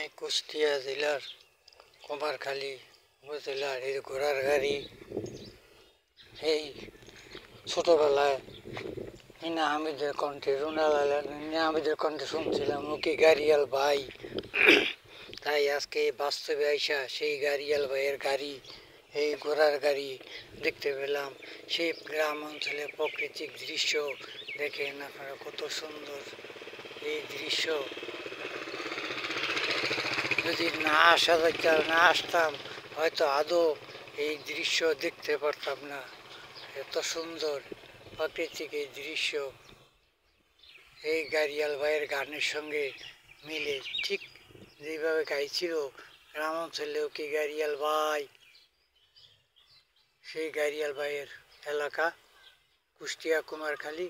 এই কুষ্টিয়া জেলার কুমারখালী উপজেলার এই ঘোড়ার গাড়ি। এই ছোটবেলায় ইনা হামিদের কণ্ঠে ইনা হামিদের কণ্ঠে শুনছিলাম ও কি গাড়িয়াল ভাই। তাই আজকে বাস্তবে আইসা সেই গাড়িয়াল ভাইয়ের গাড়ি, এই ঘোড়ার গাড়ি দেখতে পেলাম। সেই গ্রাম অঞ্চলের প্রাকৃতিক দৃশ্য দেখেন আপনারা, কত সুন্দর এই দৃশ্য। যদি না আসতাম হয়তো আদৌ এই দৃশ্য দেখতে পারতাম না। এত সুন্দর প্রাকৃতিক এই দৃশ্য এই গাড়িয়াল ভাইয়ের গানের সঙ্গে মিলে, ঠিক যেভাবে গাইছিল গ্রাম অঞ্চলেও কি গাড়িয়াল ভাই। সেই গাড়িয়াল ভাইয়ের এলাকা কুষ্টিয়া কুমারখালী।